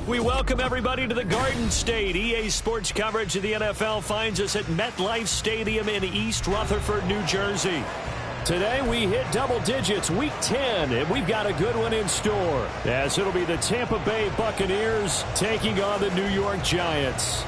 We welcome everybody to the Garden State. EA Sports coverage of the NFL finds us at MetLife Stadium in East Rutherford, New Jersey. Today we hit double digits, Week 10, and we've got a good one in store, as it'll be the Tampa Bay Buccaneers taking on the New York Giants.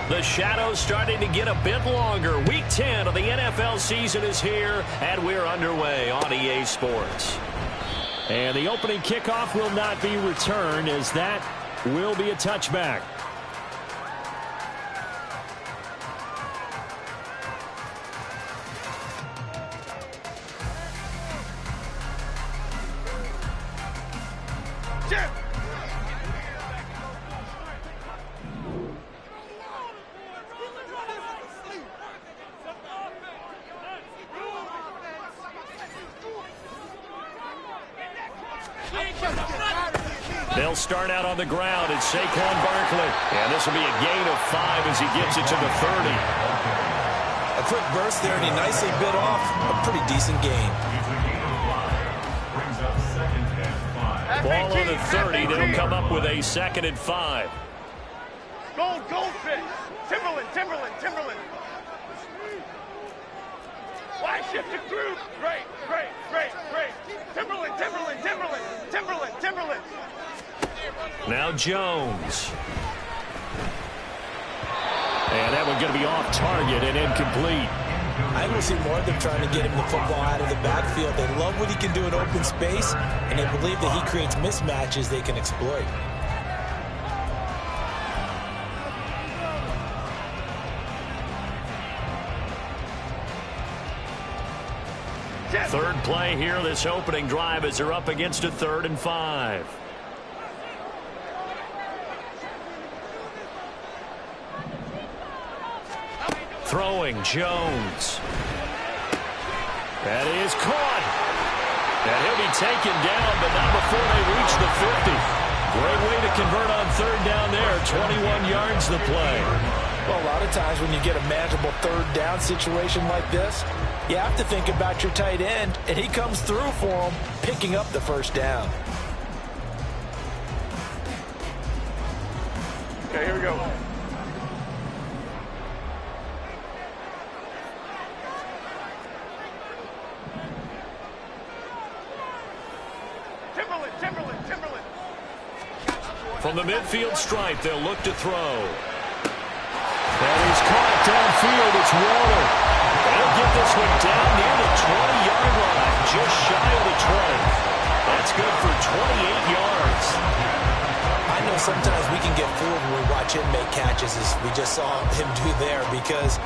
The shadow's starting to get a bit longer. Week 10 of the NFL season is here, and we're underway on EA Sports. And the opening kickoff will not be returned, as that will be a touchback. They'll start out on the ground. It's Saquon Barkley. And this will be a gain of 5 as he gets it to the 30. A quick burst there, and he nicely bit off a pretty decent gain. Ball on the 30. They'll come up with a 2nd and 5. Goldfish. Timberland. Why shift the group? Great. Timberland. Now Jones. And that one's going to be off target and incomplete. I think we'll see more of them trying to get him the football out of the backfield. They love what he can do in open space, and they believe that he creates mismatches they can exploit. Third play here, this opening drive, as they're up against a 3rd and 5. Throwing, Jones. That is caught. And he'll be taken down, but not before they reach the 50. Great way to convert on 3rd down there. 21 yards the play. Well, a lot of times when you get a manageable 3rd down situation like this, you have to think about your tight end, and he comes through for him, picking up the 1st down. Okay, here we go. Timberland. From the midfield stripe, they'll look to throw. And he's caught downfield. It's Waller. They'll get this one down near the 20-yard line, just shy of the 20. That's good for 28 yards. I know sometimes we can get fooled when we watch him make catches, as we just saw him do there, because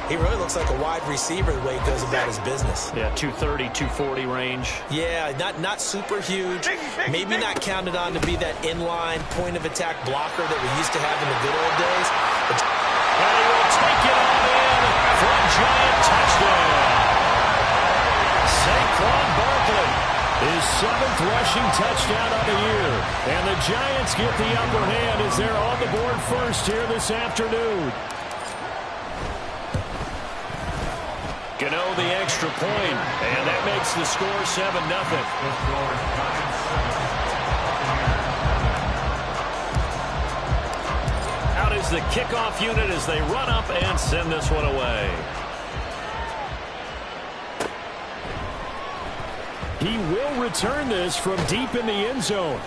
he really looks like a wide receiver the way he goes about his business. Yeah, 230, 240 range. Yeah, not super huge. Maybe not counted on to be that inline point-of-attack blocker that we used to have in the good old days. And he will take it on in for a Giant touchdown. Saquon Barkley, his 7th rushing touchdown of the year. And the Giants get the upper hand as they're on the board first here this afternoon. Gano the extra point, and that makes the score 7-0. Out is the kickoff unit as they run up and send this one away. He will return this from deep in the end zone.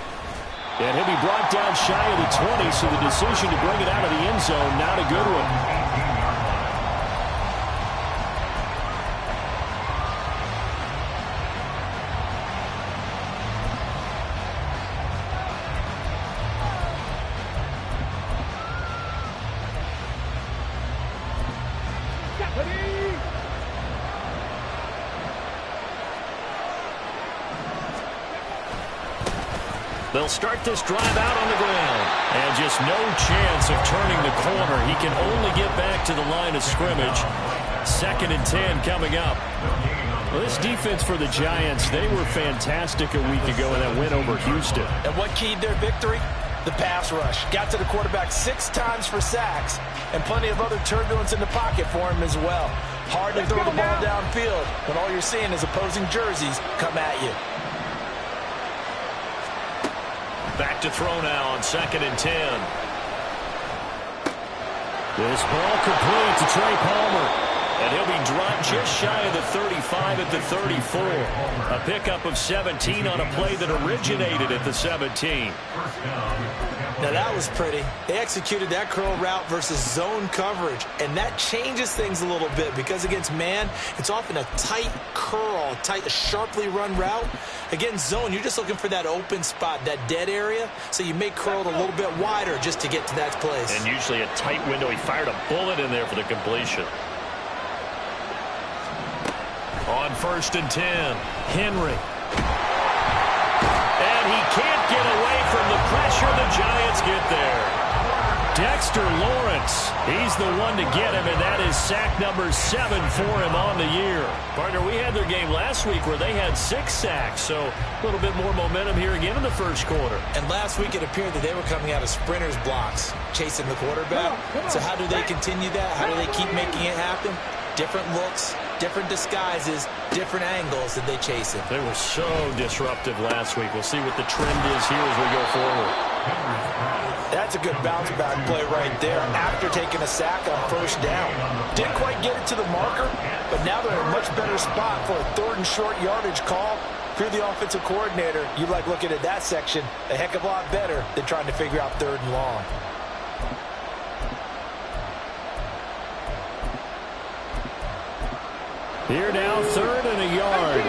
And he'll be brought down shy of the 20, so the decision to bring it out of the end zone, not a good one. They'll start this drive out on the ground. And just no chance of turning the corner. He can only get back to the line of scrimmage. 2nd and 10 coming up. Well, this defense for the Giants, they were fantastic a week ago in that win over Houston. And what keyed their victory? The pass rush. Got to the quarterback 6 times for sacks, and plenty of other turbulence in the pocket for him as well. Hard to throw the ball downfield when all you're seeing is opposing jerseys come at you. Back to throw now on 2nd and 10. This ball complete to Trey Palmer. And he'll be dropped just shy of the 35 at the 34. A pickup of 17 on a play that originated at the 17. Now that was pretty. They executed that curl route versus zone coverage, and that changes things a little bit because against man, it's often a tight curl, a sharply run route. Against zone, you're just looking for that open spot, that dead area, so you may curl it a little bit wider just to get to that place. And usually a tight window. He fired a bullet in there for the completion. On 1st and 10, Henry. And he can't get away from the pressure. The Giants get there. Dexter Lawrence, he's the one to get him, and that is sack number 7 for him on the year. Partner, we had their game last week where they had 6 sacks, so a little bit more momentum here again in the first quarter. And last week it appeared that they were coming out of sprinters blocks, chasing the quarterback. So how do they continue that? How do they keep making it happen? Different looks, different disguises, different angles that they chase him. They were so disruptive last week. We'll see what the trend is here as we go forward. That's a good bounce back play right there after taking a sack on 1st down. Didn't quite get it to the marker, but now they're in a much better spot for a 3rd and short yardage call. If you're the offensive coordinator, you like looking at that section a heck of a lot better than trying to figure out 3rd and long. Here now, 3rd and a yard.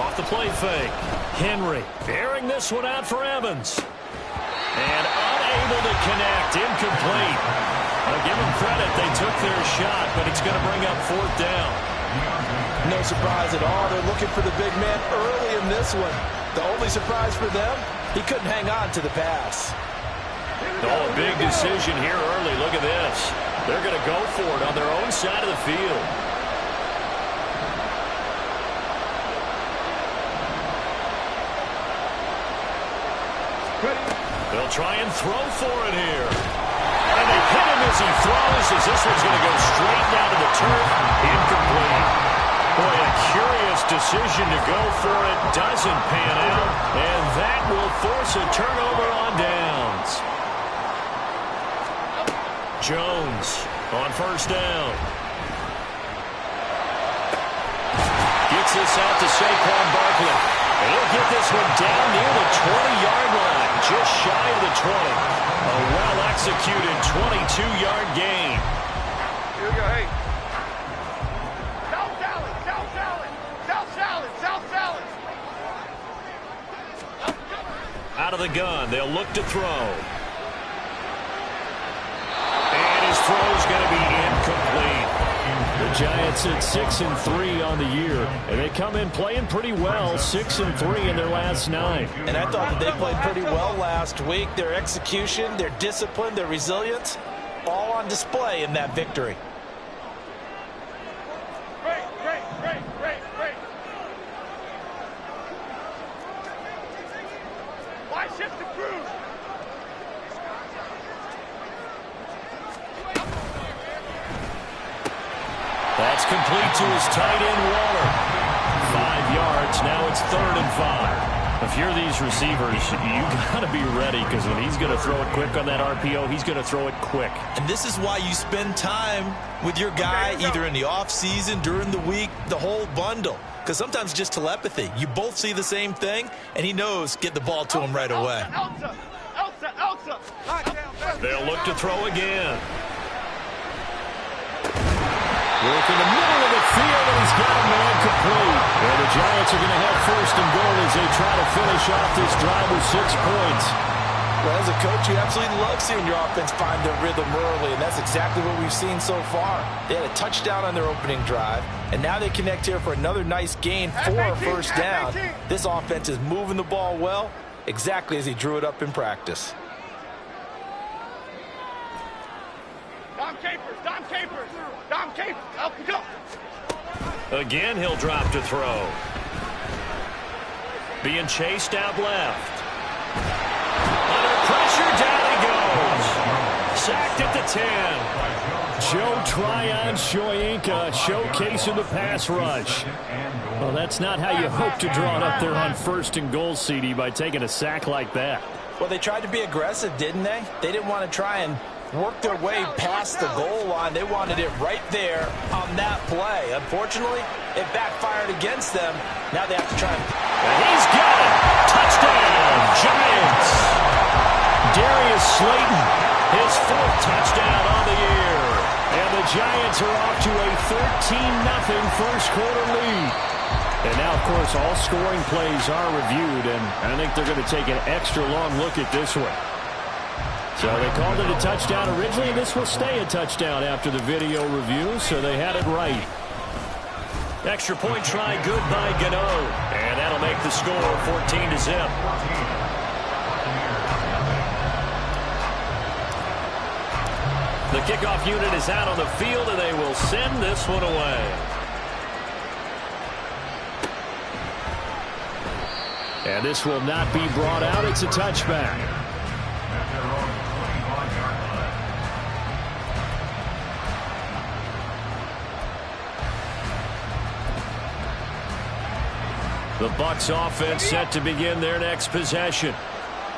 Off the play fake. Henry airing this one out for Evans. And unable to connect. Incomplete. I'll give them credit. They took their shot, but it's going to bring up 4th down. No surprise at all. They're looking for the big man early in this one. The only surprise for them, he couldn't hang on to the pass. Oh, a big decision here early. Look at this. They're going to go for it on their own side of the field. They'll try and throw for it here. And they hit him as he throws, as this one's going to go straight down to the turf. Incomplete. Boy, a curious decision to go for it. Doesn't pan out. And that will force a turnover on downs. Jones on 1st down. Gets this out to Saquon Barkley. And he'll get this one down near the 20-yard line. Just shy of the 20. A well-executed 22-yard gain. Here we go, hey. Out of the gun, they'll look to throw. And his throw's going to be incomplete. The Giants at 6-3 on the year, and they come in playing pretty well, 6-3 in their last 9. And I thought that they played pretty well last week. Their execution, their discipline, their resilience, all on display in that victory. Great. Why shift to cruise? That's complete to his tight end, Waller. 5 yards. Now it's 3rd and 5. If you're these receivers, you got to be ready, because when he's going to throw it quick on that RPO, he's going to throw it quick. And this is why you spend time with your guy, either in the offseason, during the week, the whole bundle. Because sometimes just telepathy. You both see the same thing, and he knows get the ball to him right away. Elsa. They'll look to throw again. Work in the middle of the field, and he's got a man complete. And the Giants are going to have 1st and goal as they try to finish off this drive with 6 points. Well, as a coach, you absolutely love seeing your offense find their rhythm early, and that's exactly what we've seen so far. They had a touchdown on their opening drive, and now they connect here for another nice gain for a first down. This offense is moving the ball well, exactly as he drew it up in practice. Dom Capers, Dom Capers, Dom Capers, up we go. Again, he'll drop to throw. Being chased out left. Under pressure, down he goes. Sacked at the 10. Joe Tryon-Shoyinka showcasing the pass rush. Well, that's not how you hope to draw it up there on 1st and goal, CD, by taking a sack like that. Well, they tried to be aggressive, didn't they? They didn't want to try and work their way past the goal line. They wanted it right there on that play. Unfortunately, it backfired against them. Now they have to try and he's got it! Touchdown, Giants! Darius Slayton, his 4th touchdown on the year. And the Giants are off to a 13-0 first quarter lead. And now, of course, all scoring plays are reviewed, and I think they're going to take an extra long look at this one. So they called it a touchdown originally, and this will stay a touchdown after the video review, so they had it right. Extra point try good by Gano. And that'll make the score 14-0. The kickoff unit is out on the field, and they will send this one away. And this will not be brought out. It's a touchback. The Bucs offense set to begin their next possession.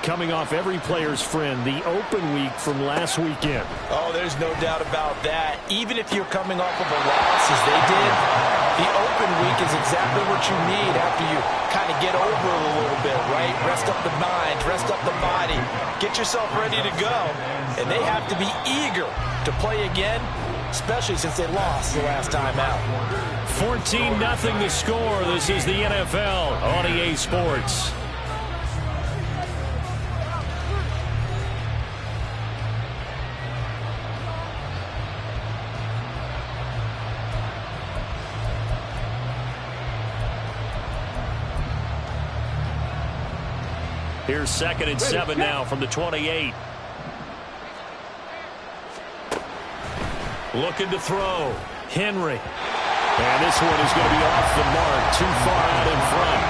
Coming off every player's friend, the open week from last weekend. Oh, there's no doubt about that. Even if you're coming off of a loss as they did, the open week is exactly what you need after you kind of get over it a little bit, right? Rest up the mind, rest up the body, get yourself ready to go. And they have to be eager to play again, especially since they lost the last time out. 14-0 the score. This is the NFL on EA Sports. Here's 2nd and 7 now from the 28. Looking to throw. Henry. And this one is going to be off the mark. Too far out in front.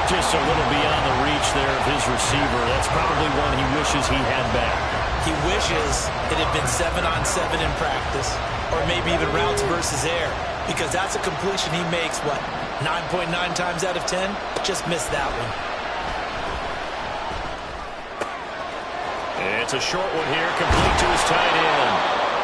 Just a little beyond the reach there of his receiver. That's probably one he wishes he had back. He wishes it had been 7-on-7 in practice, or maybe even routes versus air, because that's a completion he makes, what, 9.9 times out of 10? Just missed that one. It's a short one here, complete to his tight end.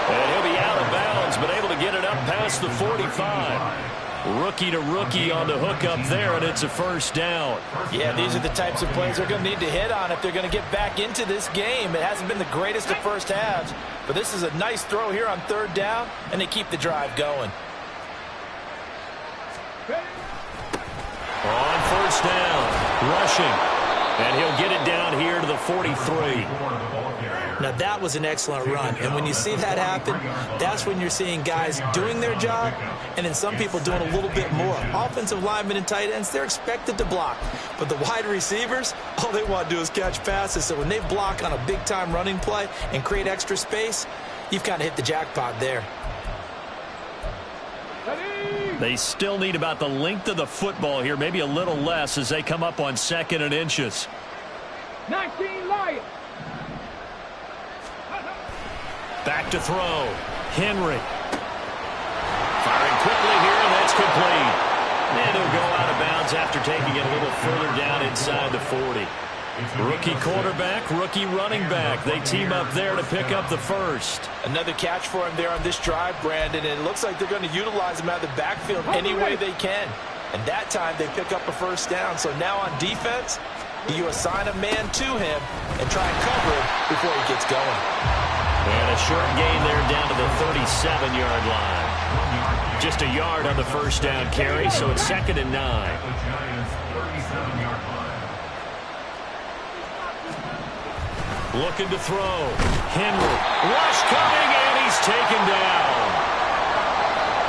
And he'll be out of bounds, but able to get it up past the 45. Rookie to rookie on the hook up there, and it's a first down. Yeah, these are the types of plays they're going to need to hit on if they're going to get back into this game. It hasn't been the greatest of first halves, but this is a nice throw here on 3rd down, and they keep the drive going. On first down, rushing. And he'll get it down here to the 43. Now, that was an excellent run. And when you see that happen, that's when you're seeing guys doing their job and then some people doing a little bit more. Offensive linemen and tight ends, they're expected to block. But the wide receivers, all they want to do is catch passes. So when they block on a big-time running play and create extra space, you've kind of hit the jackpot there. They still need about the length of the football here, maybe a little less as they come up on 2nd and inches. 19 Lions. Back to throw. Henry. Firing quickly here, and that's complete. And he'll go out of bounds after taking it a little further down inside the 40. Rookie quarterback, rookie running back. They team up there to pick up the first. Another catch for him there on this drive, Brandon, and it looks like they're going to utilize him out of the backfield any way they can. And that time they pick up a first down. So now on defense, you assign a man to him and try and cover him before he gets going. And a short gain there down to the 37-yard line. Just a yard on the first down carry, so it's 2nd and 9. Looking to throw. Henry. Rush coming, and he's taken down.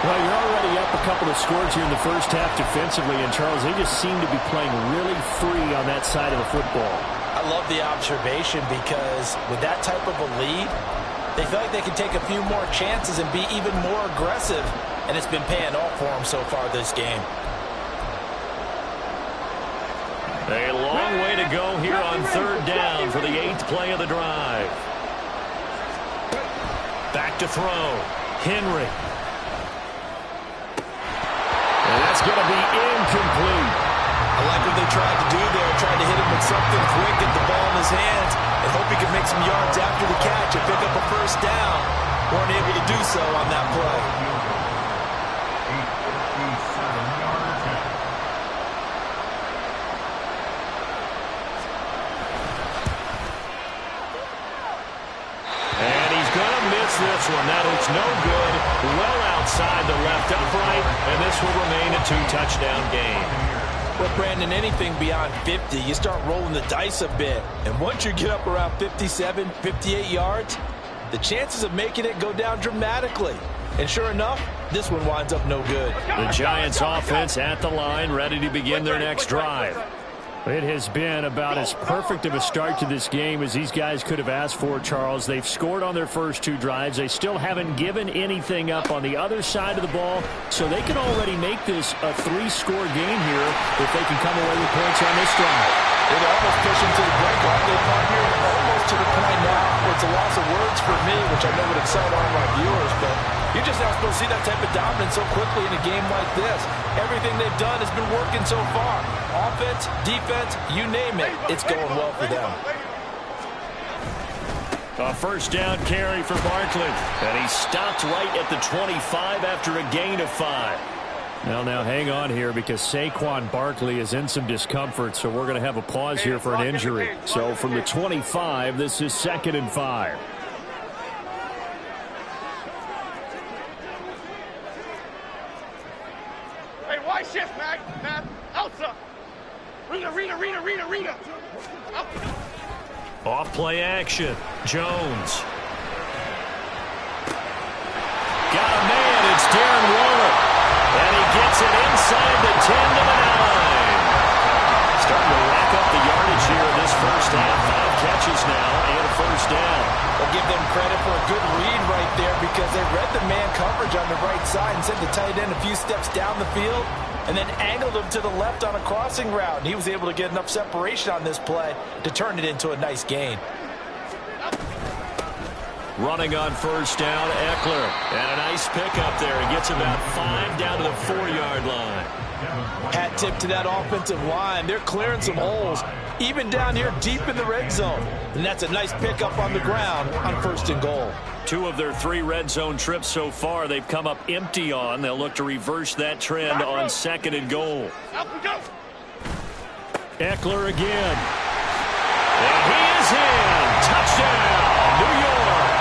Well, you're already up a couple of scores here in the first half defensively, and Charles, they just seem to be playing really free on that side of the football. I love the observation because with that type of a lead, they feel like they can take a few more chances and be even more aggressive, and it's been paying off for them so far this game. A long way to go here on third down for the 8th play of the drive. Back to throw. Henry. And that's going to be incomplete. I like what they tried to do there, tried to hit him with something quick, get the ball in his hands, and hope he could make some yards after the catch and pick up a first down. Weren't able to do so on that play. And he's going to miss this one. That looks no good. Well outside the left upright, and this will remain a 2-touchdown game. Well, Brandon, anything beyond 50, you start rolling the dice a bit. And once you get up around 57, 58 yards, the chances of making it go down dramatically. And sure enough, this one winds up no good. The Giants offense at the line, ready to begin their next drive. It has been about as perfect of a start to this game as these guys could have asked for, Charles. They've scored on their first 2 drives. They still haven't given anything up on the other side of the ball, so they can already make this a 3-score game here if they can come away with points on this drive. They're almost pushing to the break, aren't they, partner? Almost to the point now where it's a loss of words for me, which I know would excite all my viewers, but you're just not supposed to see that type of dominance so quickly in a game like this. Everything they've done has been working so far. Offense, defense, you name it, it's going well for them. A first down carry for Barkley, and he stopped right at the 25 after a gain of 5. Now hang on here because Saquon Barkley is in some discomfort, so we're going to have a pause here for an injury. So from the 25, this is 2nd and 5. Hey, wide shift, Mac. Elsa. Rita. Off play action. Jones. Got a man. It's Darren Waller. And he gets it inside the 10 to the 9. Starting to rack up the yardage here in this first half. 5 catches now and a first down. I'll give them credit for a good read right there because they read the man coverage on the right side and sent the tight end a few steps down the field and then angled him to the left on a crossing route. And he was able to get enough separation on this play to turn it into a nice gain. Running on first down, Eckler. And a nice pickup there. He gets about 5 down to the 4-yard line. Hat tip to that offensive line. They're clearing some holes, even down here deep in the red zone. And that's a nice pickup on the ground on 1st and goal. 2 of their 3 red zone trips so far they've come up empty on. They'll look to reverse that trend on 2nd and goal. Eckler again. And he is in. Touchdown, New York.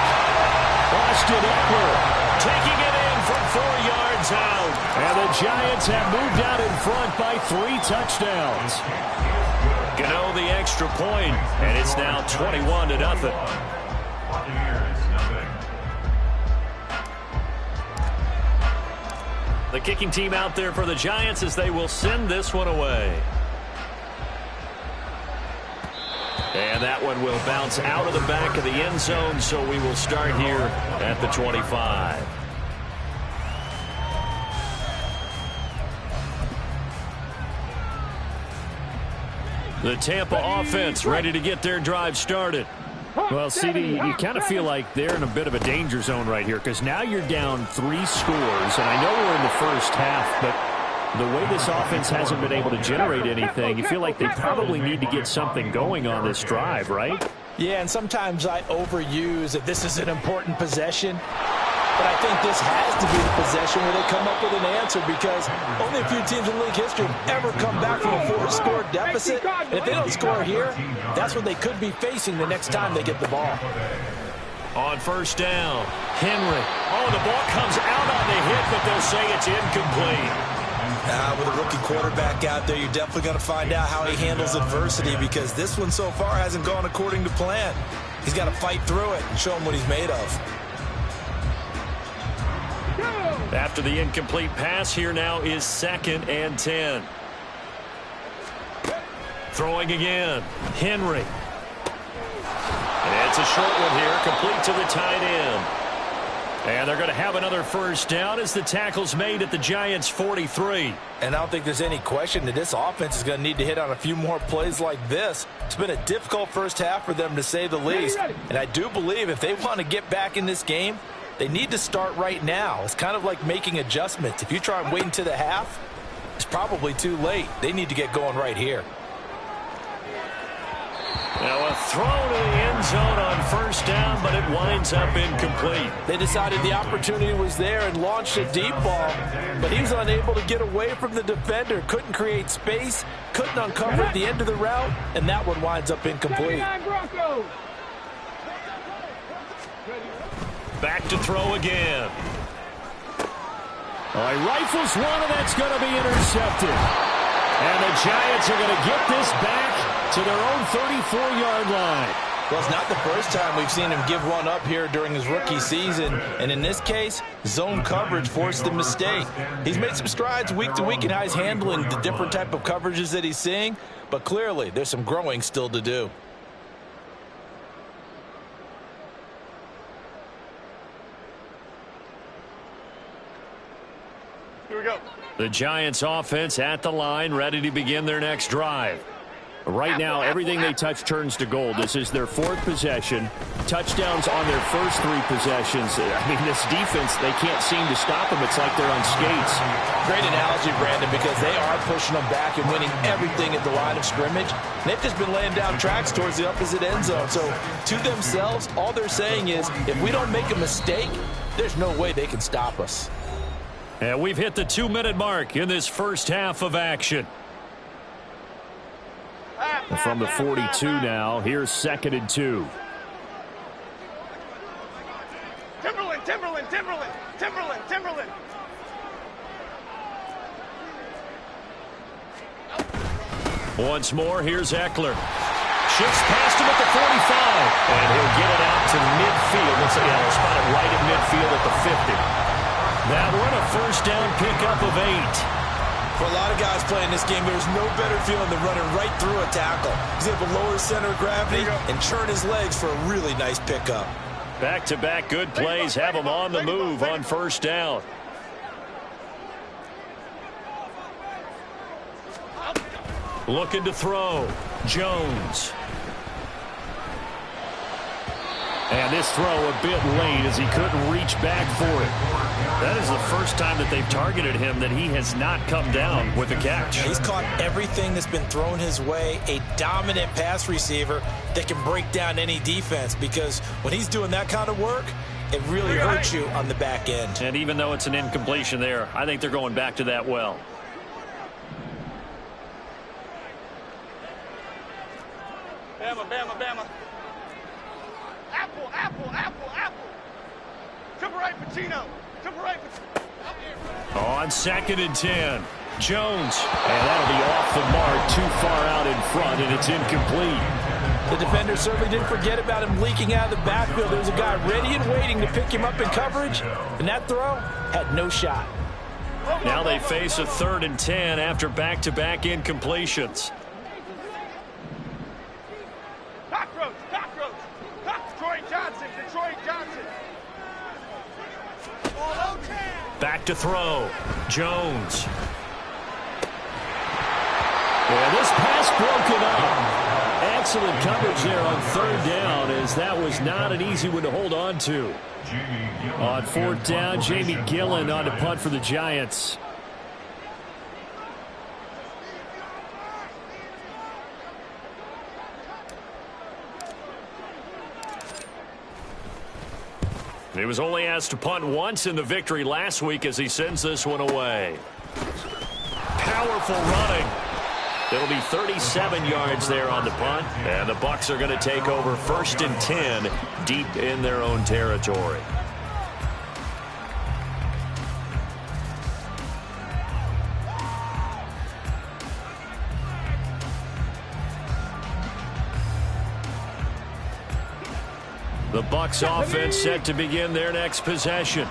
Austin Eckler taking it in from 4 yards out. And the Giants have moved out in front by 3 touchdowns. Gano the extra point, and it's now 21-0. The kicking team out there for the Giants as they will send this one away. And that one will bounce out of the back of the end zone, so we will start here at the 25. The Tampa offense ready to get their drive started. Well, CD, you kind of feel like they're in a bit of a danger zone right here because now you're down 3 scores, and I know we're in the first half, but the way this offense hasn't been able to generate anything, you feel like they probably need to get something going on this drive, right? Yeah, and sometimes I overuse that this is an important possession. But I think this has to be the possession where they come up with an answer because only a few teams in league history have ever come back from a 4-score deficit. And if they don't score here, that's what they could be facing the next time they get the ball. On first down, Henry. Oh, the ball comes out on the hit, but they'll say it's incomplete. With a rookie quarterback out there, you're definitely going to find out how he handles adversity because this one so far hasn't gone according to plan. He's got to fight through it and show him what he's made of. After the incomplete pass, here now is 2nd and 10. Throwing again. Henry. And it's a short one here, complete to the tight end. And they're going to have another first down as the tackle's made at the Giants' 43. And I don't think there's any question that this offense is going to need to hit on a few more plays like this. It's been a difficult first half for them, to say the least. And I do believe if they want to get back in this game, they need to start right now. It's kind of like making adjustments. If you try and wait until the half, it's probably too late. They need to get going right here. Now a throw to the end zone on first down, but it winds up incomplete. They decided the opportunity was there and launched a deep ball, but he was unable to get away from the defender. Couldn't create space, couldn't uncover at the end of the route, and that one winds up incomplete. Back to throw again. Oh, he rifles one, and that's going to be intercepted. And the Giants are going to get this back to their own 34-yard line. Well, it's not the first time we've seen him give one up here during his rookie season. And in this case, zone coverage forced the mistake. He's made some strides week to week in how he's handling the different type of coverages that he's seeing. But clearly, there's some growing still to do. Here we go. The Giants offense at the line, ready to begin their next drive. Right now, everything they touch turns to gold. This is their 4th possession. Touchdowns on their first 3 possessions. I mean, this defense, they can't seem to stop them. It's like they're on skates. Great analogy, Brandon, because they are pushing them back and winning everything at the line of scrimmage. They've just been laying down tracks towards the opposite end zone. So, to themselves, all they're saying is, if we don't make a mistake, there's no way they can stop us. And we've hit the 2-minute mark in this first half of action. From the 42 now, here's 2nd and 2. Timberland. Once more, here's Eckler. Shifts past him at the 45. And he'll get it out to midfield. Let's say he'll spot it right at midfield at the 50. That one, a first down pickup of 8. For a lot of guys playing this game, there's no better feeling than running right through a tackle. He's able to lower his center of gravity and churn his legs for a really nice pickup. Back-to-back good plays have him on the move on first down. Looking to throw. Jones. And this throw a bit late as he couldn't reach back for it. That is the first time that they've targeted him that he has not come down with a catch. He's caught everything that's been thrown his way. A dominant pass receiver that can break down any defense, because when he's doing that kind of work, it really hurts you on the back end. And even though it's an incompletion there, I think they're going back to that well. Bama. Apple. Triple right, Pacino. On 2nd and 10, Jones. And that'll be off the mark, too far out in front, and it's incomplete. The defender certainly didn't forget about him leaking out of the backfield. There was a guy ready and waiting to pick him up in coverage, and that throw had no shot. Now they face a 3rd and 10 after back-to-back incompletions. Cockroach. Detroit Johnson. Back to throw. Jones. And this pass broken up. Excellent coverage there on 3rd down, as that was not an easy one to hold on to. On 4th down, Jamie Gillen on to punt for the Giants. He was only asked to punt once in the victory last week as he sends this one away. Powerful running. It'll be 37 yards there on the punt, and the Bucs are going to take over 1st and 10 deep in their own territory. The Bucs offense set to begin their next possession.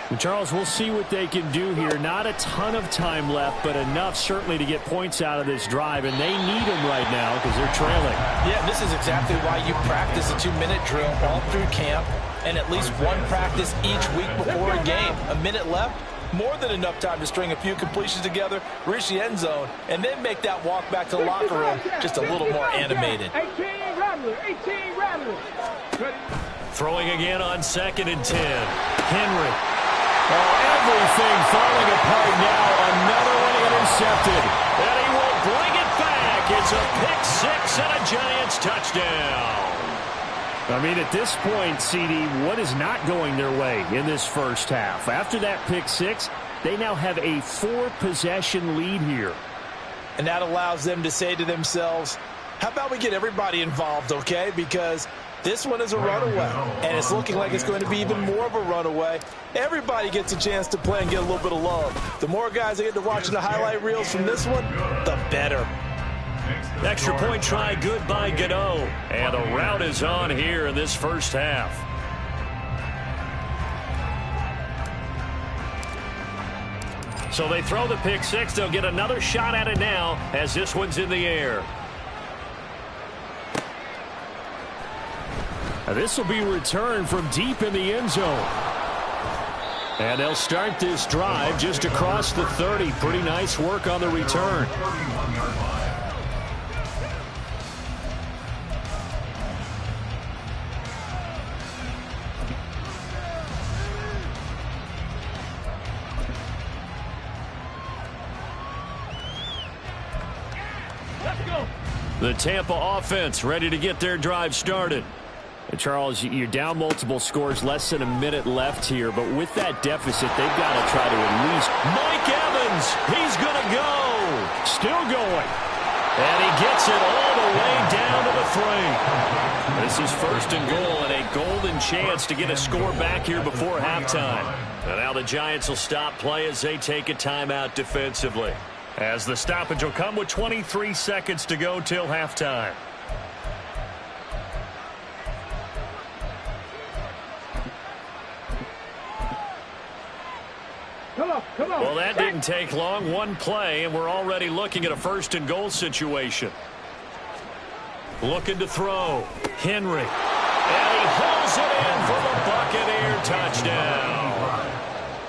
And Charles, we'll see what they can do here. Not a ton of time left, but enough certainly to get points out of this drive, and they need them right now because they're trailing. Yeah, this is exactly why you practice a 2-minute drill all through camp and at least one practice each week before a game. A minute left, more than enough time to string a few completions together, reach the end zone, and then make that walk back to the locker room just a little more animated. 18 rattlers. Throwing again on 2nd and 10. Henry. Oh, everything falling apart now. Another one intercepted. And he will bring it back. It's a pick-6 and a Giants touchdown. I mean, at this point, CD, what is not going their way in this first half? After that pick-6, they now have a 4-possession lead here. And that allows them to say to themselves, how about we get everybody involved, okay? Because this one is a runaway, and it's looking like it's going to be even more of a runaway. Everybody gets a chance to play and get a little bit of love. The more guys that get to watching the highlight reels from this one, the better. Extra point try good by Gano. And the route is on here in this first half. So they throw the pick-6. They'll get another shot at it now as this one's in the air. This will be returned from deep in the end zone. And they'll start this drive just across the 30. Pretty nice work on the return. The Tampa offense ready to get their drive started. And Charles, you're down multiple scores, less than a minute left here. But with that deficit, they've got to try to at least. Mike Evans, he's going to go. Still going. And he gets it all the way down to the 3. This is 1st and goal and a golden chance to get a score back here before halftime. And now the Giants will stop play as they take a timeout defensively. As the stoppage will come with 23 seconds to go till halftime. Come on. Well, that didn't take long. One play, and we're already looking at a 1st and goal situation. Looking to throw. Henry. And he hauls it in for the Buccaneer touchdown.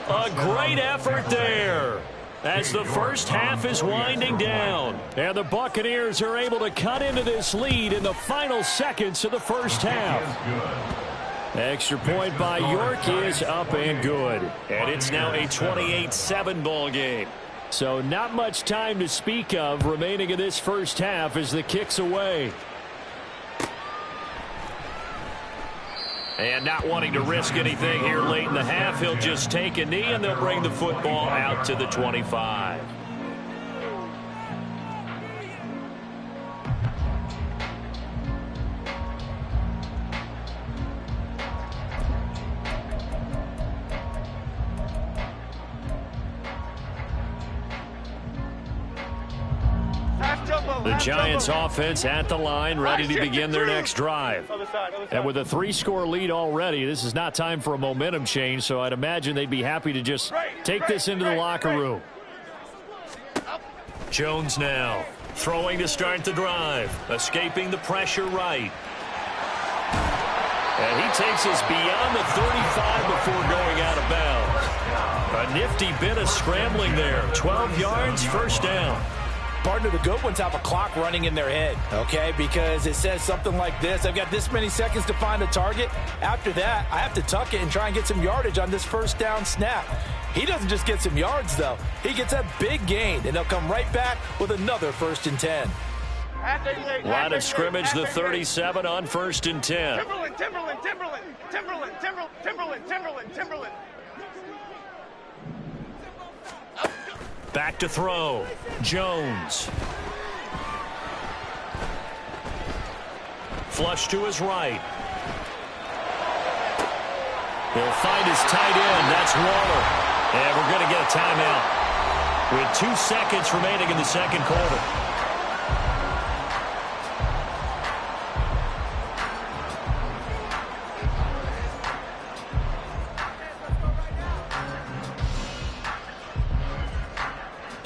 A great effort there as the first half is winding down. And the Buccaneers are able to cut into this lead in the final seconds of the first half. Extra point by York is up and good. And it's now a 28-7 ball game. So not much time to speak of remaining in this first half as the kick's away. And not wanting to risk anything here late in the half, he'll just take a knee and they'll bring the football out to the 25. The Giants offense at the line, ready to begin their next drive. And with a 3-score lead already, this is not time for a momentum change, so I'd imagine they'd be happy to just take this into the locker room. Jones now throwing to start the drive, escaping the pressure right. And he takes us beyond the 35 before going out of bounds. A nifty bit of scrambling there. 12 yards, first down. Partner, the good ones have a clock running in their head, okay? Because it says something like this. I've got this many seconds to find a target. After that, I have to tuck it and try and get some yardage on this first down snap. He doesn't just get some yards, though. He gets a big gain, and they'll come right back with another 1st and 10. Line of scrimmage, the 37 on 1st and 10. Timberland. Back to throw. Jones. Flush to his right. He'll find his tight end. That's Waller. And we're going to get a timeout with 2 seconds remaining in the second quarter.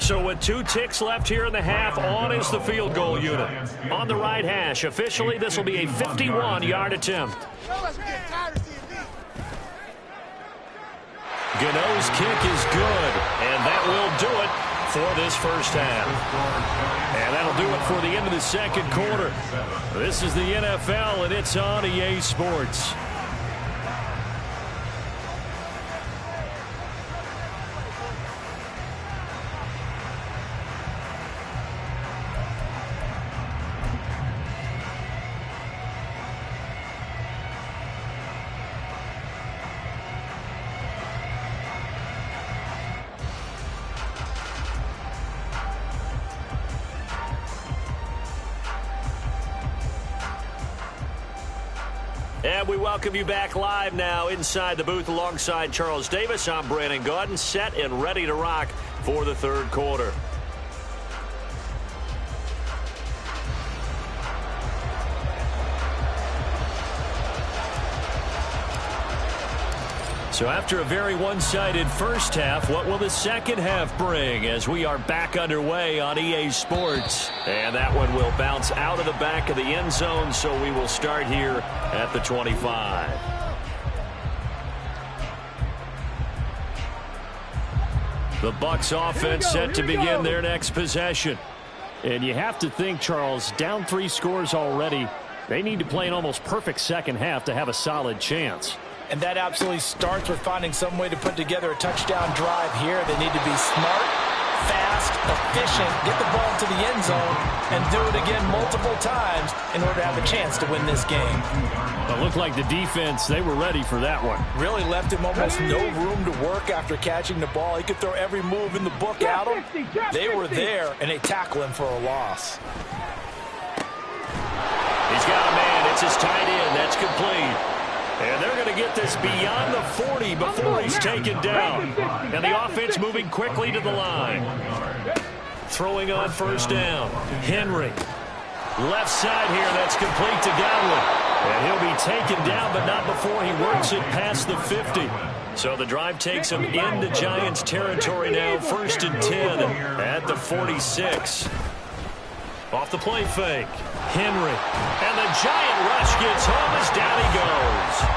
So with 2 ticks left here in the half, on is the field goal unit. On the right hash, officially this will be a 51-yard attempt. Gano's kick is good, and that will do it for this first half. And that'll do it for the end of the second quarter. This is the NFL, and it's on EA Sports. And we welcome you back live now inside the booth alongside Charles Davis. I'm Brandon Gaudin, set and ready to rock for the third quarter. So after a very one-sided first half, what will the second half bring as we are back underway on EA Sports? And that one will bounce out of the back of the end zone, so we will start here at the 25. The Bucs offense set to begin their next possession. And you have to think, Charles, down 3 scores already. They need to play an almost perfect second half to have a solid chance. And that absolutely starts with finding some way to put together a touchdown drive here. They need to be smart, fast, efficient, get the ball to the end zone, and do it again multiple times in order to have a chance to win this game. It looked like the defense, they were ready for that one. Really left him almost no room to work after catching the ball. He could throw every move in the book at him. They were there, and they tackle him for a loss. He's got a man. It's his tight end. That's complete. And they're going to get this beyond the 40 before he's taken down. And the offense moving quickly to the line. Throwing on first down. Henry. Left side here. That's complete to Godwin. And he'll be taken down, but not before he works it past the 50. So the drive takes him into Giants territory now. 1st and 10 at the 46. Off the play fake. Henry. And the giant rush gets home as down he goes.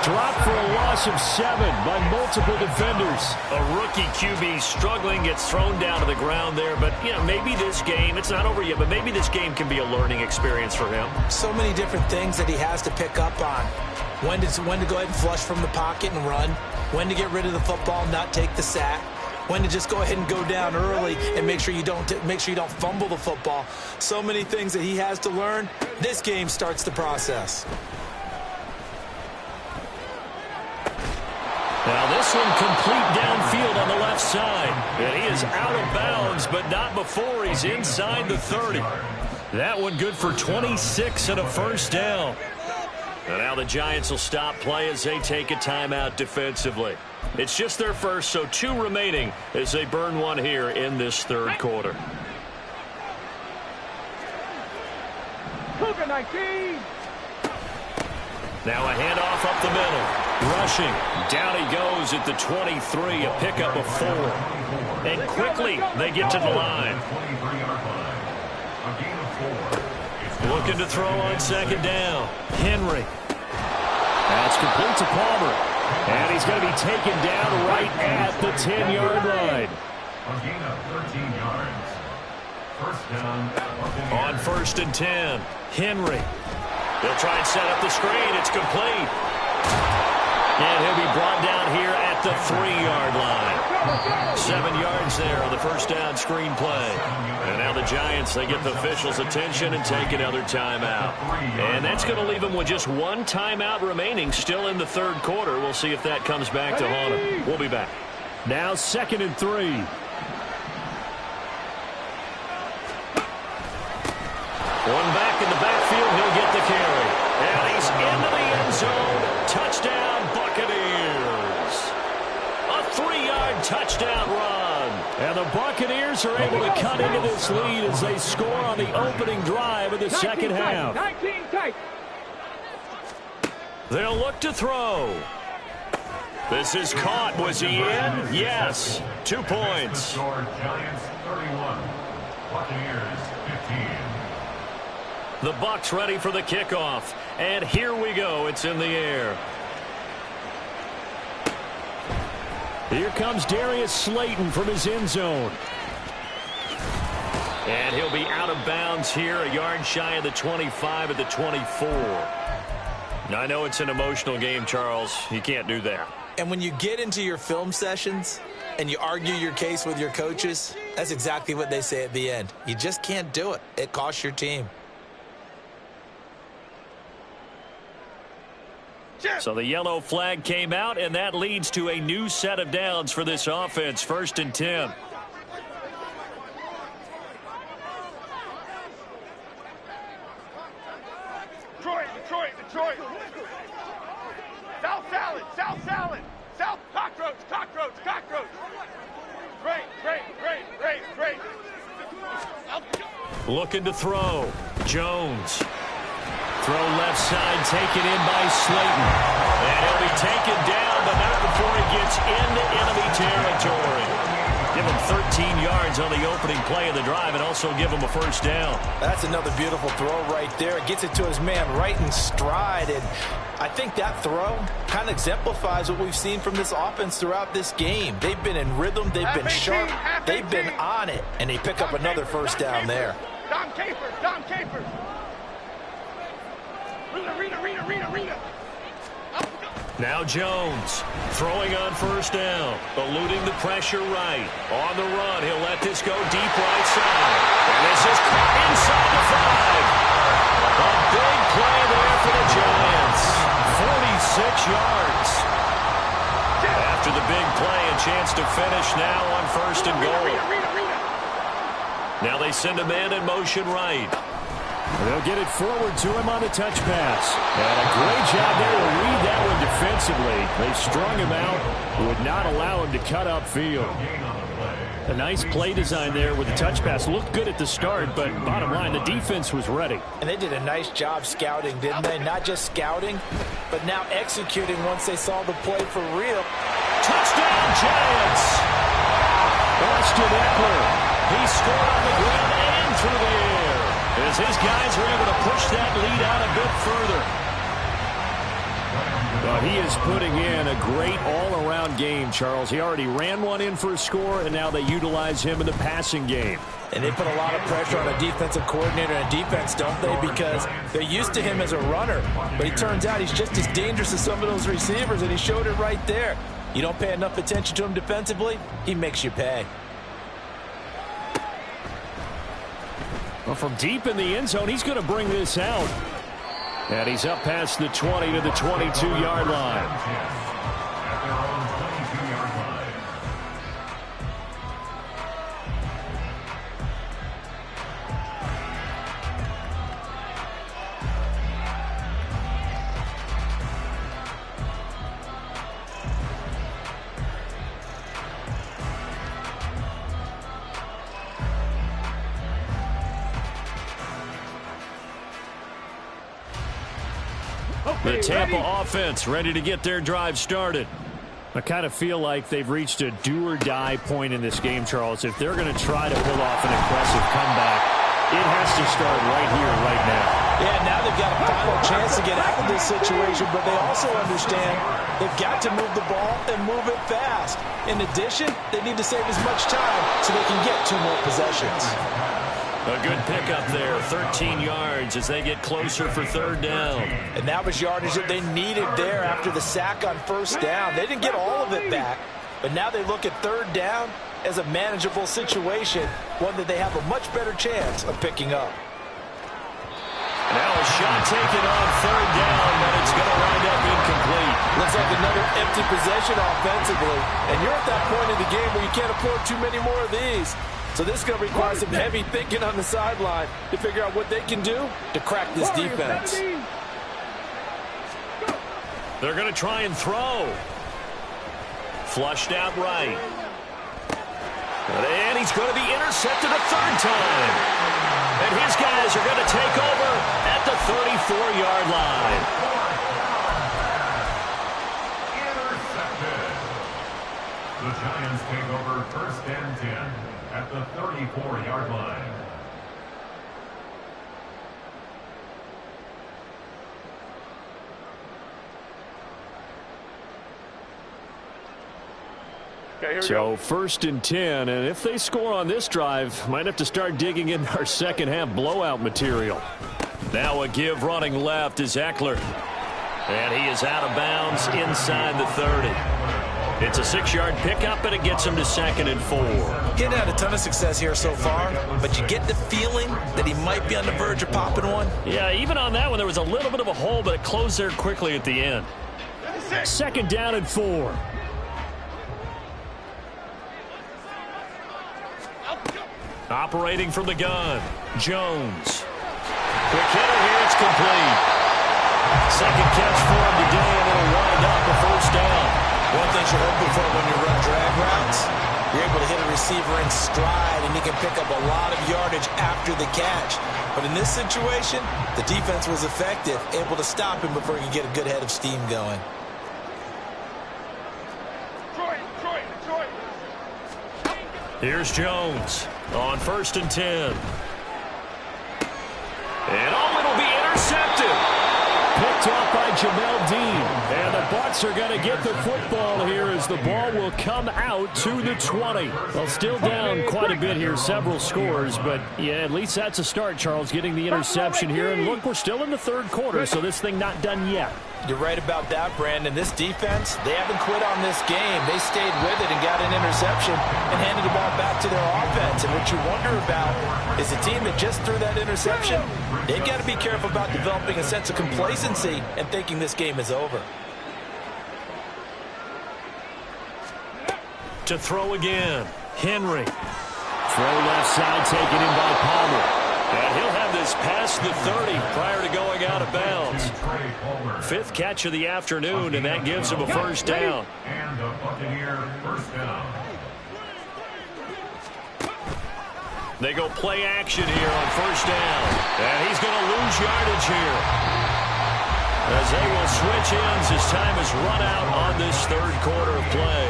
Dropped for a loss of 7 by multiple defenders. A rookie QB struggling, gets thrown down to the ground there. But, you know, maybe this game, it's not over yet, but maybe this game can be a learning experience for him. So many different things that he has to pick up on. When to go ahead and flush from the pocket and run. When to get rid of the football and not take the sack. When to just go ahead and go down early and make sure you don't fumble the football. So many things that he has to learn. This game starts the process. Now this one complete downfield on the left side. And he is out of bounds, but not before he's inside the 30. That one good for 26 and a first down. And now the Giants will stop play as they take a timeout defensively. It's just their first, so 2 remaining as they burn one here in this third quarter. Cougar 19. Now a handoff up the middle. Rushing. Down he goes at the 23, a pickup of 4. And quickly they get to the line. Looking to throw on second down. Henry. That's complete to Palmer. And he's going to be taken down right at the 10-yard line. On 1st and 10, Henry. They'll try and set up the screen. It's complete. And he'll be brought down here at the 3-yard line. 7 yards there on the first down screen play. And now the Giants, they get the officials' attention and take another timeout. And that's going to leave them with just 1 timeout remaining still in the third quarter. We'll see if that comes back to haunt them. We'll be back. Now 2nd and 3. One back in the backfield, he'll get the carry. And he's into the end zone. Touchdown, Buccaneers. A 3-yard touchdown run. And the Buccaneers are able to cut into this lead as they score on the opening drive of the second half. 19 tight. They'll look to throw. This is caught. Was he in? Yes. 2 points. Buccaneers 15. The Bucs ready for the kickoff. And here we go. It's in the air. Here comes Darius Slayton from his end zone. And he'll be out of bounds here, a yard shy of the 25 at the 24. Now, I know it's an emotional game, Charles. You can't do that. And when you get into your film sessions and you argue your case with your coaches, that's exactly what they say at the end. You just can't do it. It costs your team. So the yellow flag came out, and that leads to a new set of downs for this offense. 1st and 10. Detroit. South salad. South cockroach. Great. Looking to throw. Jones. Throw left side, taken in by Slayton. And he'll be taken down, but not before he gets into enemy territory. Give him 13 yards on the opening play of the drive and also give him a 1st down. That's another beautiful throw right there. Gets it to his man right in stride. And I think that throw kind of exemplifies what we've seen from this offense throughout this game. They've been in rhythm. They've been sharp. They've been on it. And they pick up another 1st down there. Dom Capers. Rita. Now Jones throwing on 1st down, eluding the pressure right. On the run, he'll let this go deep right side. And this is caught inside the 5. A big play there for the Giants. 46 yards. After the big play, a chance to finish now on 1st and goal. Now they send a man in motion right. They'll get it forward to him on the touch pass. And a great job there to read that one defensively. They strung him out, would not allow him to cut upfield. A nice play design there with the touch pass. Looked good at the start, but bottom line, the defense was ready. And they did a nice job scouting, didn't they? Not just scouting, but now executing once they saw the play for real. Touchdown, Giants! Austin Eckler. He scored on the ground and through the air, as his guys were able to push that lead out a bit further. But he is putting in a great all-around game, Charles. He already ran one in for a score, and now they utilize him in the passing game. And they put a lot of pressure on a defensive coordinator and defense, don't they? Because they're used to him as a runner. But it turns out he's just as dangerous as some of those receivers, and he showed it right there. You don't pay enough attention to him defensively, he makes you pay. Well, from deep in the end zone, he's going to bring this out. And he's up past the 20 to the 22-yard line. The Tampa offense ready to get their drive started. I kind of feel like they've reached a do-or-die point in this game, Charles. If they're going to try to pull off an impressive comeback, it has to start right here, right now. Yeah, now they've got a final chance to get out of this situation, but they also understand they've got to move the ball and move it fast. In addition, they need to save as much time so they can get 2 more possessions. A good pickup there, 13 yards as they get closer for 3rd down. And that was yardage that they needed there after the sack on 1st down. They didn't get all of it back, but now they look at 3rd down as a manageable situation, one that they have a much better chance of picking up. Now a shot taken on 3rd down, but it's going to wind up incomplete. Looks like another empty possession offensively, and you're at that point in the game where you can't afford too many more of these. So this is going to require some heavy thinking on the sideline to figure out what they can do to crack this defense. They're going to try and throw. Flushed out right. And he's going to be intercepted a 3rd time. And his guys are going to take over at the 34-yard line. Intercepted. The Giants take over 1st and 10 at the 34-yard line. So 1st and 10, and if they score on this drive, might have to start digging in our second half blowout material. Now a give running left is Eckler. And he is out of bounds inside the 30. It's a 6-yard pickup, and it gets him to 2nd and 4. Getting had a ton of success here so far, but you get the feeling that he might be on the verge of popping one. Yeah, even on that one, there was a little bit of a hole, but it closed there quickly at the end. 2nd down and 4. Operating from the gun, Jones. Quick hitter here, it's complete. Second catch for him today, and it'll wind up a 1st down. One thing you're hoping for when you run drag routes, you're able to hit a receiver in stride, and he can pick up a lot of yardage after the catch. But in this situation, the defense was effective, able to stop him before he could get a good head of steam going. Here's Jones on 1st and 10. And it'll be intercepted. Picked off by Jamel Dean. And the Bucs are going to get the football here as the ball will come out to the 20. Well, still down quite a bit here, several scores. But, yeah, at least that's a start, Charles, getting the interception here. And, look, we're still in the 3rd quarter, so this thing not done yet. You're right about that, Brandon. This defense, they haven't quit on this game. They stayed with it and got an interception and handed the ball back to their offense. And what you wonder about is a team that just threw that interception, they've got to be careful about developing a sense of complacency and thinking this game is over. To throw again, Henry. Throw left side taken in by Palmer. And he'll have this past the 30 prior to going out of bounds. 5th catch of the afternoon, and that gives him a 1st down. And the Buccaneer 1st down. They go play action here on 1st down. And he's going to lose yardage here, as they will switch ends as time has run out on this 3rd quarter of play.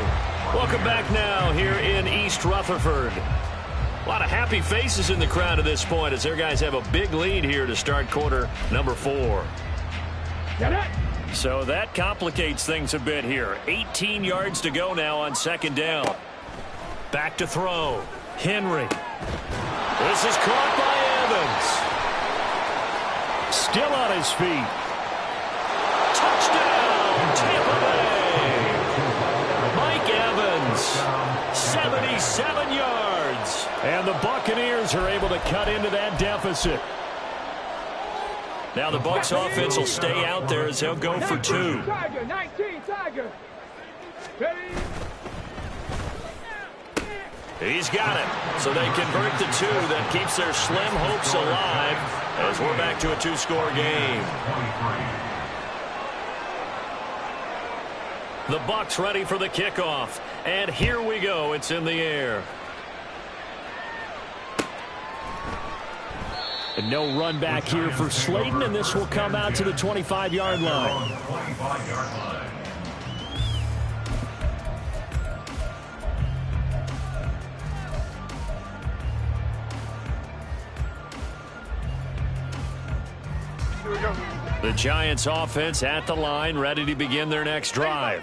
Welcome back now here in East Rutherford. A lot of happy faces in the crowd at this point as their guys have a big lead here to start quarter number 4. So that complicates things a bit here. 18 yards to go now on 2nd down. Back to throw. Henry. This is caught by Evans. Still on his feet. Touchdown, Tampa Bay. Mike Evans, 77 yards. And the Buccaneers are able to cut into that deficit. Now the Bucs offense will stay out there as they'll go for 2. Tiger, 19, Tiger. Ready? He's got it. So they convert the 2. That keeps their slim hopes alive as we're back to a 2-score game. The Bucs ready for the kickoff. And here we go. It's in the air. And no run back here for Slayton, and this will come out to the 25-yard line. 25-yard line. The Giants offense at the line, ready to begin their next drive.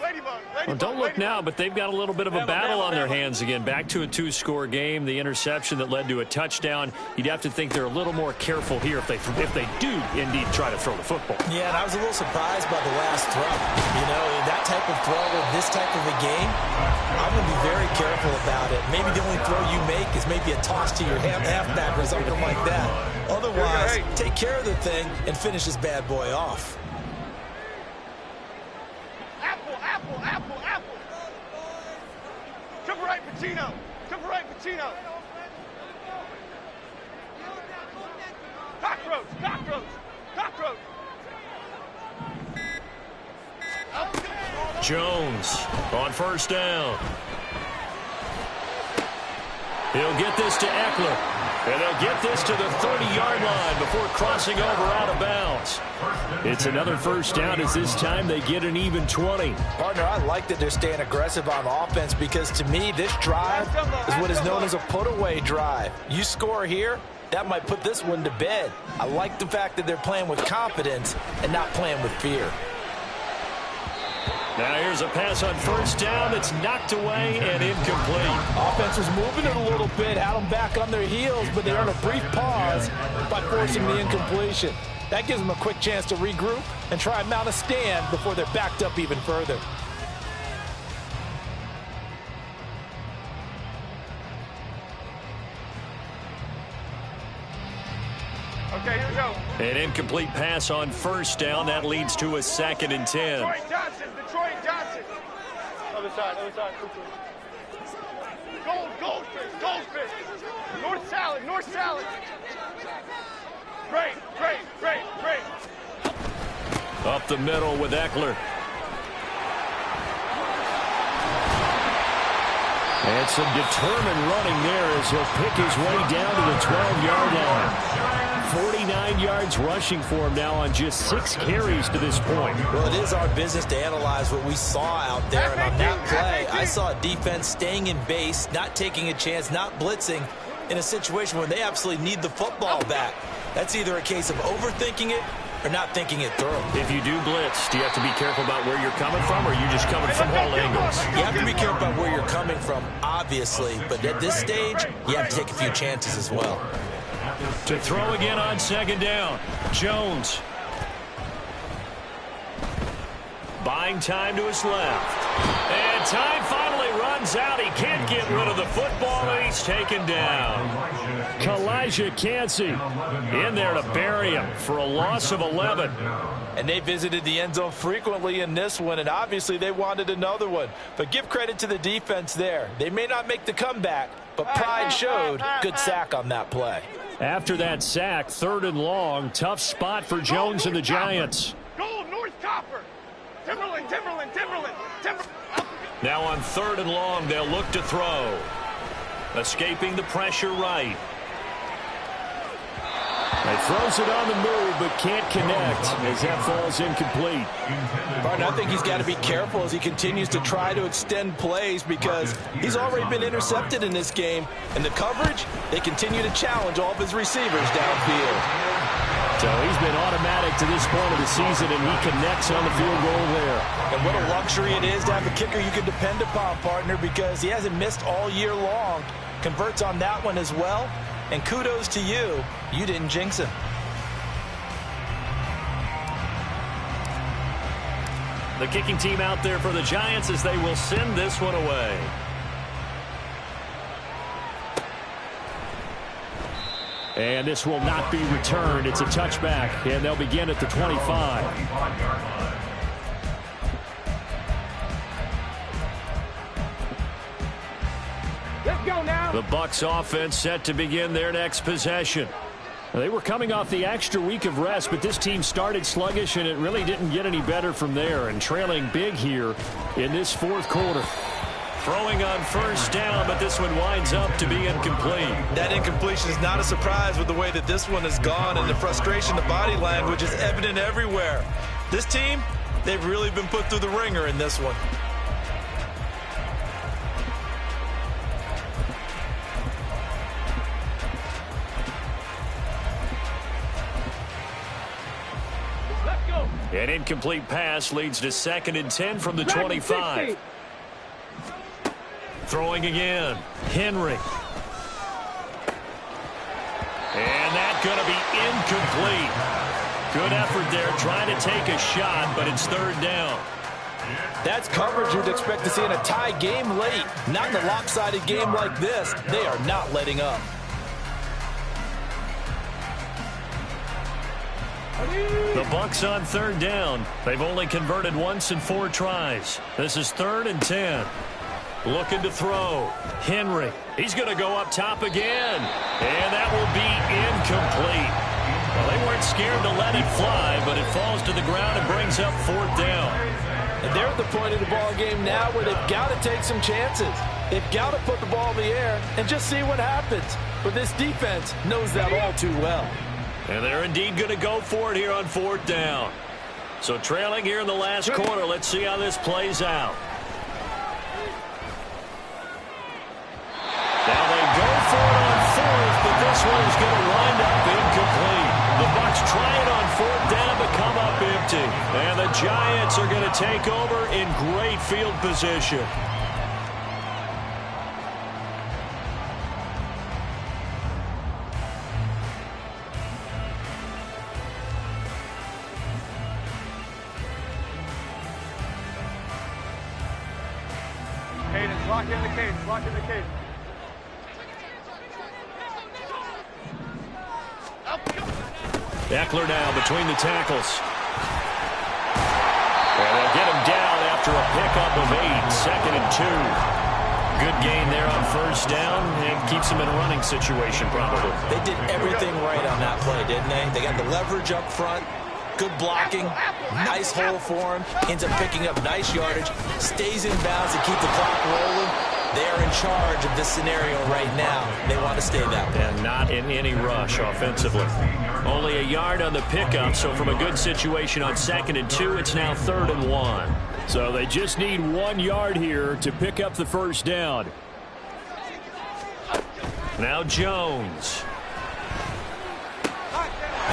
Well, don't look now, but they've got a little bit of a battle on their hands again. Back to a 2-score game. The interception that led to a touchdown. You'd have to think they're a little more careful here if they do indeed try to throw the football. Yeah, and I was a little surprised by the last throw. You know, that type of throw with this type of a game, I'm going to be very careful about it. Maybe the only throw you make is maybe a toss to your halfback or something like that. Otherwise, take care of the thing and finish this bad boy off. Apple. Cover right, Pacino. Cover right, Pacino. Cockroach. Jones on 1st down. He'll get this to Eckler. And they'll get this to the 30-yard line before crossing over out of bounds. It's another 1st down as this time they get an even 20. Partner, I like that they're staying aggressive on offense because to me this drive is what is known as a put-away drive. You score here, that might put this one to bed. I like the fact that they're playing with confidence and not playing with fear. Now here's a pass on first down that's knocked away and incomplete. Offense was moving it a little bit, had them back on their heels, but they earned a brief pause by forcing the incompletion. That gives them a quick chance to regroup and try and mount a stand before they're backed up even further. Okay, here we go. An incomplete pass on first down. That leads to a 2nd and 10. Detroit Johnson, Detroit Johnson. Other side, other side. Goldfish, goldfish. North salad, north salad. Great. Up the middle with Eckler. And some determined running there as he'll pick his way down to the 12-yard line. 49 yards rushing for him now on just 6 carries to this point. Well, it is our business to analyze what we saw out there. And on that play, I saw a defense staying in base, not taking a chance, not blitzing in a situation where they absolutely need the football back. That's either a case of overthinking it or not thinking it through. If you do blitz, do you have to be careful about where you're coming from, or are you just coming from all angles? You have to be careful about where you're coming from, obviously. But at this stage, you have to take a few chances as well. To throw again on 2nd down. Jones. Buying time to his left. And time finally runs out. He can't get rid of the football, and he's taken down. Kalijah Kancey in there to bury him for a loss of 11. And they visited the end zone frequently in this one, and obviously they wanted another one. But give credit to the defense there. They may not make the comeback, but pride showed. Good sack on that play. After that sack, 3rd and long, tough spot for Jones and the Giants. Gold, North Copper. Timberland. Now on 3rd and long, they'll look to throw. Escaping the pressure right. He throws it on the move, but can't connect as that falls incomplete. Martin, I think he's got to be careful as he continues to try to extend plays because he's already been intercepted in this game. And the coverage, they continue to challenge all of his receivers downfield. So he's been automatic to this point of the season, and he connects on the field goal there. And what a luxury it is to have a kicker you can depend upon, partner, because he hasn't missed all year long. Converts on that one as well. And kudos to you. You didn't jinx him. The kicking team out there for the Giants as they will send this one away. And this will not be returned. It's a touchback, and they'll begin at the 25. Let's go now. The Bucs offense set to begin their next possession. They were coming off the extra week of rest, but this team started sluggish, and it really didn't get any better from there, and trailing big here in this 4th quarter. Throwing on first down, but this one winds up to be incomplete. That incompletion is not a surprise with the way that this one has gone, and the frustration, the body language is evident everywhere. This team, they've really been put through the ringer in this one. An incomplete pass leads to 2nd and 10 from the 25. Throwing again. Henry. And that's going to be incomplete. Good effort there trying to take a shot, but it's 3rd down. That's coverage you'd expect to see in a tie game late. Not in a lopsided game like this. They are not letting up. The Bucs on 3rd down. They've only converted once in 4 tries. This is 3rd and 10. Looking to throw. Henry. He's going to go up top again. And that will be incomplete. Well, they weren't scared to let it fly, but it falls to the ground and brings up 4th down. And they're at the point of the ball game now where they've got to take some chances. They've got to put the ball in the air and just see what happens. But this defense knows that all too well. And they're indeed going to go for it here on 4th down. So trailing here in the last quarter, let's see how this plays out. Now they go for it on 4th, but this one is going to wind up incomplete. The Bucs try it on 4th down, but come up empty. empty. And the Giants are going to take over in great field position. Cadence, lock in the cadence, lock in the cadence. Eckler now between the tackles. And they'll get him down after a pickup of 8, 2nd and 2. Good gain there on first down and keeps him in a running situation probably. They did everything right on that play, didn't they? They got the leverage up front, good blocking, nice hole for him, ends up picking up nice yardage, stays in bounds to keep the clock rolling. They're in charge of this scenario right now. They want to stay that way. And not in any rush offensively. Only a yard on the pickup, so from a good situation on 2nd and 2, it's now 3rd and 1. So they just need 1 yard here to pick up the first down. Now Jones.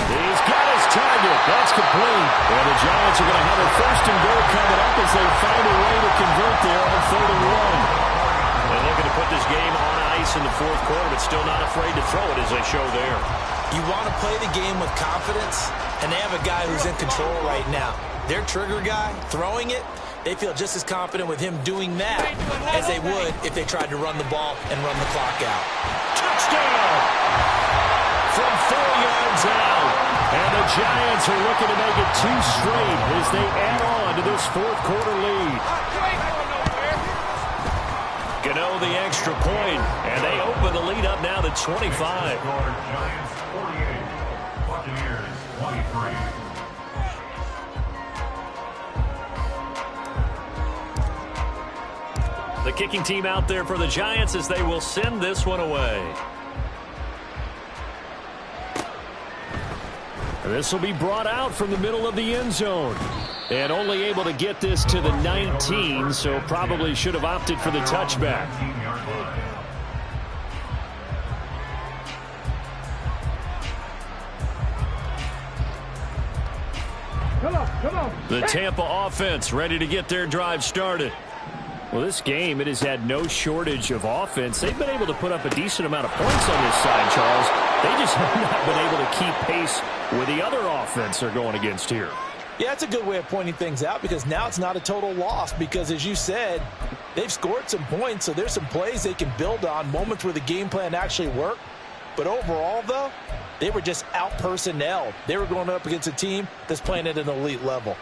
He's got his target. That's complete. And the Giants are going to have a 1st and goal coming up as they find a way to convert there on 3rd and 1. They're looking to put this game on ice in the 4th quarter, but still not afraid to throw it as they show there. You want to play the game with confidence, and they have a guy who's in control right now. Their trigger guy, throwing it, they feel just as confident with him doing that as they would if they tried to run the ball and run the clock out. Touchdown! From 4 yards out. And the Giants are looking to make it 2 straight as they add on to this 4th quarter lead. Gano the extra point, and they open the lead up now to 25. Giants 48, Buccaneers 23. The kicking team out there for the Giants as they will send this one away. This will be brought out from the middle of the end zone. And only able to get this to the 19, so probably should have opted for the touchback. Come on. The Tampa offense ready to get their drive started. Well, this game, it has had no shortage of offense. They've been able to put up a decent amount of points on this side, Charles. They just have not been able to keep pace with the other offense they're going against here. Yeah, that's a good way of pointing things out because now it's not a total loss because, as you said, they've scored some points, so there's some plays they can build on, moments where the game plan actually worked. But overall, though, they were just out-personnelled. They were going up against a team that's playing at an elite level.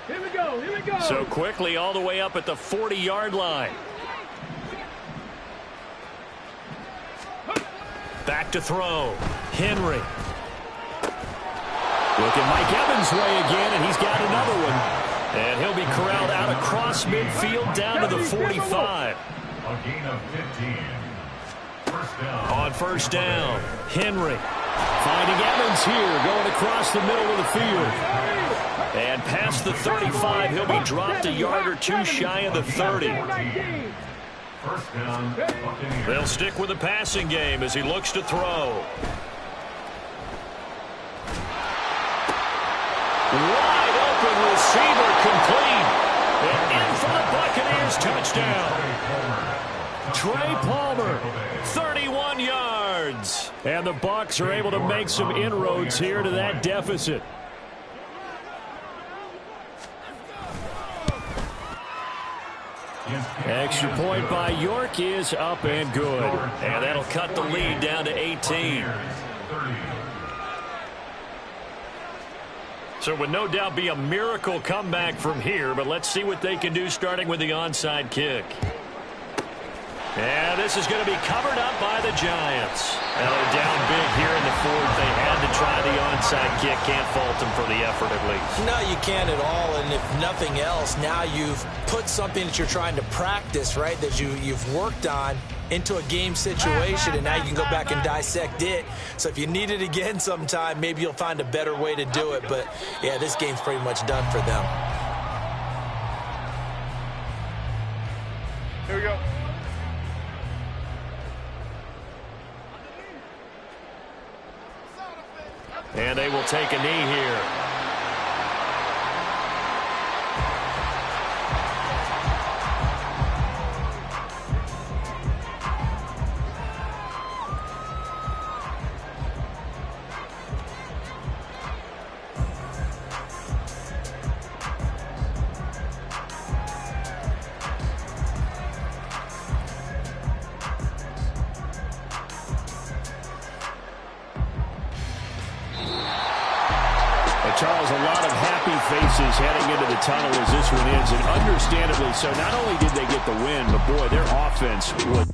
Here we go. So quickly all the way up at the 40-yard line. Back to throw. Henry. Looking Mike Evans' way again, and he's got another one. And he'll be corralled out across midfield down to the 45. A gain of 15. First down. On first down, Henry finding Evans here, going across the middle of the field. And past the 35, he'll be dropped a yard or 2 shy of the 30. First down, Buccaneers. They'll stick with the passing game as he looks to throw. Wide open receiver complete. And in for the Buccaneers touchdown. Trey Palmer, 31 yards. And the Bucs are able to make some inroads here to that deficit. Extra point by York is up and good. And that'll cut the lead down to 18. So it would no doubt be a miracle comeback from here, but let's see what they can do starting with the onside kick. And this is going to be covered up by the Giants. Now they're down big here in the 4th. They had to try the onside kick. Can't fault them for the effort at least. No, you can't at all. And if nothing else, now you've put something that you're trying to practice, right, that you've worked on into a game situation, and now you can go back and dissect it. So if you need it again sometime, maybe you'll find a better way to do it. But, yeah, this game's pretty much done for them. Here we go. And they will take a knee here. happy faces heading into the tunnel as this one ends, and understandably so. Not only did they get the win, but boy, their offense was